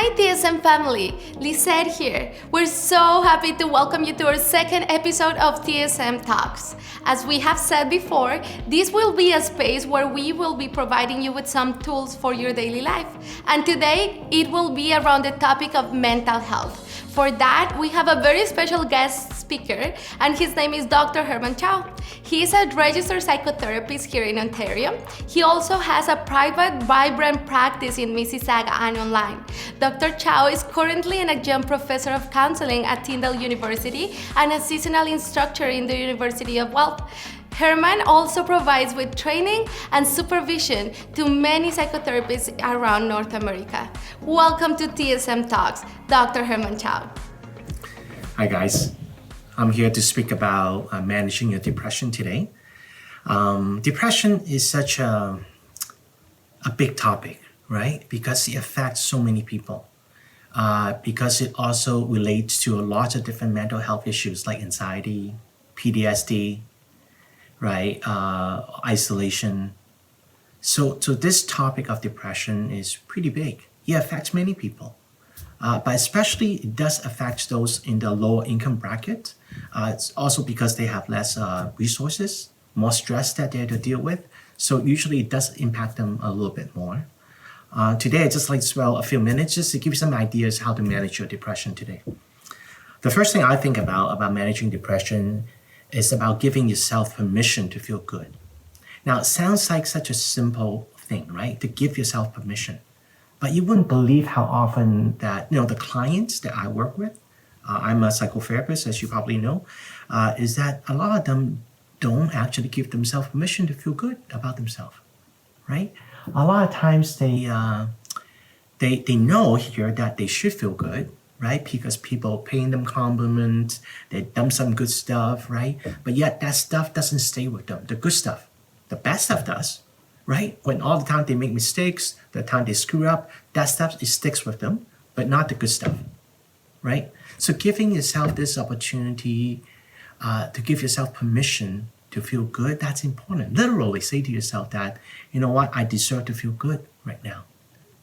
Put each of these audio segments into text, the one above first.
Hi TSM family, Lisette here. We're so happy to welcome you to our second episode of TSM Talks. As we have said before, this will be a space where we will be providing you with some tools for your daily life. And today, it will be around the topic of mental health. For that, we have a very special guest speaker, and his name is Dr. Herman Chow. He is a registered psychotherapist here in Ontario. He also has a private, vibrant practice in Mississauga and online. Dr. Chow is currently an adjunct professor of counseling at Tyndall University and a seasonal instructor in the University of Guelph. Herman also provides with training and supervision to many psychotherapists around North America. Welcome to TSM Talks, Dr. Herman Chow. Hi guys, I'm here to speak about managing your depression today. Depression is such a big topic, right? Because it affects so many people. Because it also relates to a lot of different mental health issues like anxiety, PTSD, right? Isolation. So this topic of depression is pretty big. It affects many people. But especially it does affect those in the lower income bracket. It's also because they have less resources, more stress that they have to deal with. So usually it does impact them a little bit more. Today, I'd just like to spend a few minutes just to give you some ideas how to manage your depression today. The first thing I think about managing depression is about giving yourself permission to feel good. Now, it sounds like such a simple thing, right? To give yourself permission. But you wouldn't believe how often that, the clients that I work with, I'm a psychotherapist, as you probably know, is that a lot of them don't actually give themselves permission to feel good about themselves, right? A lot of times they know here that they should feel good, right? Because people paying them compliments, they've done some good stuff, right? But yet that stuff doesn't stay with them. The good stuff, the bad stuff does, right? When all the time they make mistakes, the time they screw up, that stuff, it sticks with them, but not the good stuff, right? So giving yourself this opportunity to give yourself permission to feel good, that's important. Literally say to yourself that, you know what, I deserve to feel good right now,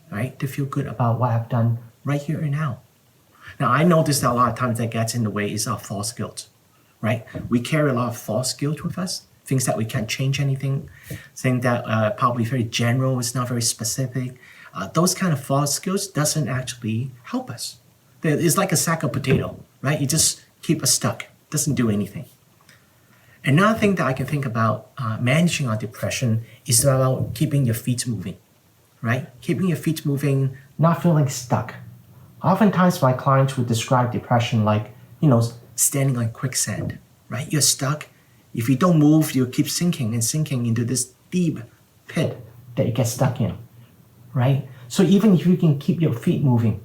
right? To feel good about what I've done right here and now. Now, I noticed that a lot of times that gets in the way is our false guilt, right? We carry a lot of false guilt with us, things that we can't change anything, things that probably very general, it's not very specific. Those kind of false guilt doesn't actually help us. It's like a sack of potato, right? You just keep us stuck, doesn't do anything. Another thing that I can think about managing our depression is about keeping your feet moving, right? Keeping your feet moving, not feeling stuck. Oftentimes my clients would describe depression like, standing on quicksand, right? You're stuck. If you don't move, you'll keep sinking and sinking into this deep pit that you get stuck in, right? So even if you can keep your feet moving,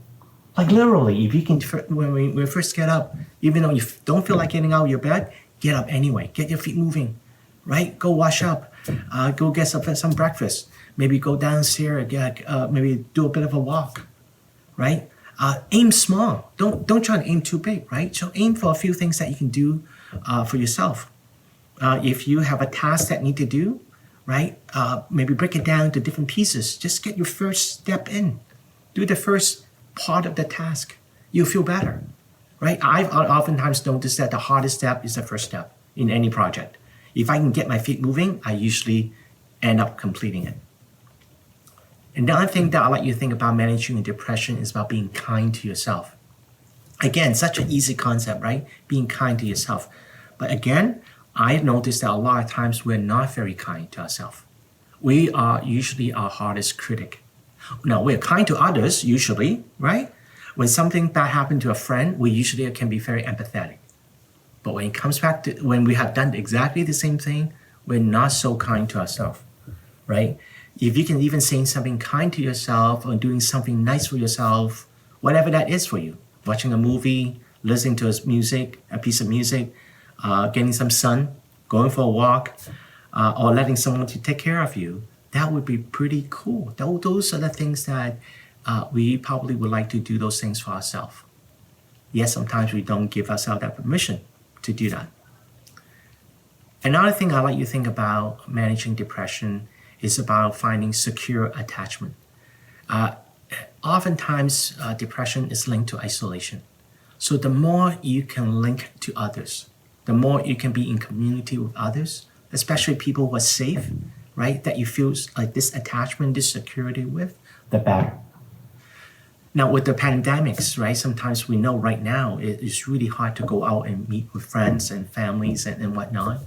like literally, if you can, when we first get up, even though you don't feel like getting out of your bed, get up anyway. Get your feet moving, right? Go wash up. Go get some breakfast. Maybe go downstairs. Maybe do a bit of a walk, right? Aim small. Don't try to aim too big, right? So aim for a few things that you can do for yourself. If you have a task that you need to do, right? Maybe break it down into different pieces. Just get your first step in. Do the first part of the task. You'll feel better, right? I've oftentimes noticed that the hardest step is the first step in any project. If I can get my feet moving, I usually end up completing it. Another thing that I'd like you to think about managing depression is about being kind to yourself. Again, such an easy concept, right? Being kind to yourself. But again, I've noticed that a lot of times we're not very kind to ourselves. We are usually our hardest critic. Now, we're kind to others usually, right? When something bad happened to a friend, we usually can be very empathetic. But when it comes back to when we have done exactly the same thing, we're not so kind to ourselves, right? If you can even say something kind to yourself or doing something nice for yourself, whatever that is for you, watching a movie, listening to a piece of music, getting some sun, going for a walk, or letting someone to take care of you, that would be pretty cool. Those are the things that we probably would like to do those things for ourselves. Yes, sometimes we don't give ourselves that permission to do that. Another thing I'd like you to think about managing depression is about finding secure attachment. Oftentimes, depression is linked to isolation. So the more you can link to others, the more you can be in community with others, especially people who are safe, right? That you feel like this attachment, this security with, the better. Now with the pandemics, right? Sometimes we know right now it's really hard to go out and meet with friends and families and whatnot.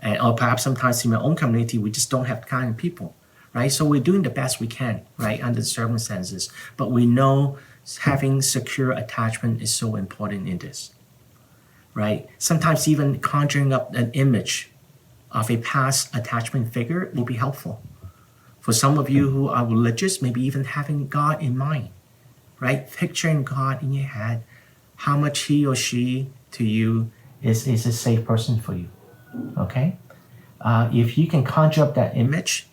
Or perhaps sometimes in my own community, we just don't have kind of people, right? So we're doing the best we can, right, under the circumstances. But we know having secure attachment is so important in this, right? Sometimes even conjuring up an image of a past attachment figure will be helpful. For some of you who are religious, maybe even having God in mind, right? Picturing God in your head, how much he or she to you is a safe person for you, okay? If you can conjure up that image,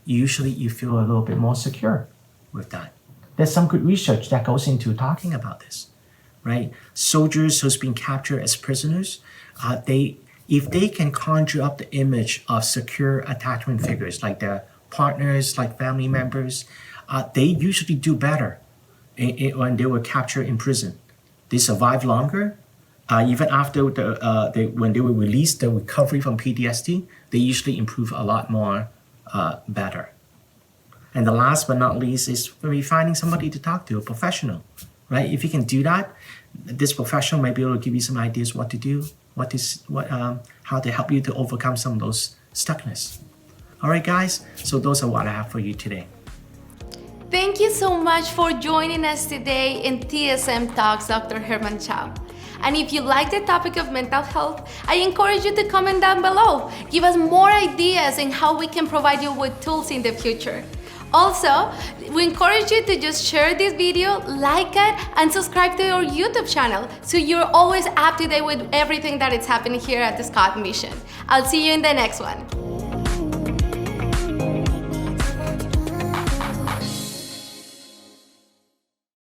usually you feel a little bit more secure with that. There's some good research that goes into talking about this, right? Soldiers who's been captured as prisoners, if they can conjure up the image of secure attachment figures, like their partners, like family members, they usually do better when they were captured in prison. They survive longer. Even after when they were released, the recovery from PTSD, they usually improve a lot more better. And the last but not least is maybe finding somebody to talk to, a professional, right? If you can do that, this professional might be able to give you some ideas what to do, how to help you to overcome some of those stuckness. All right, guys. So those are what I have for you today. Thank you so much for joining us today in TSM Talks, Dr. Herman Chow. And if you like the topic of mental health, I encourage you to comment down below. Give us more ideas in how we can provide you with tools in the future. Also, we encourage you to just share this video, like it, and subscribe to our YouTube channel so you're always up to date with everything that is happening here at the Scott Mission. I'll see you in the next one.